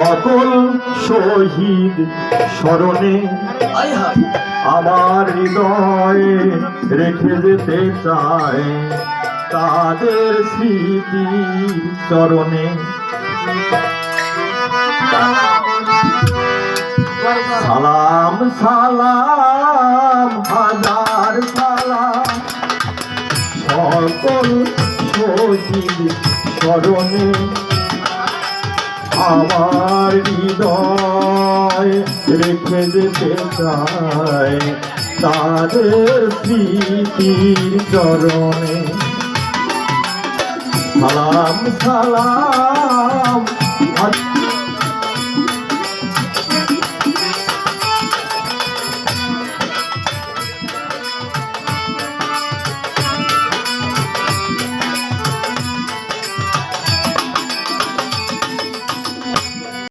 সকল শহীদ স্মরণে আমার হৃদয়ে রেখে যেতে চায় তাদের স্মৃতি চরণে। সালাম সালাম হাজার সালাম সকল শহীদ স্মরণে আমার হৃদয় রেখে যেতে চায় তাদের স্মৃতির চরণে। সালাম সালাম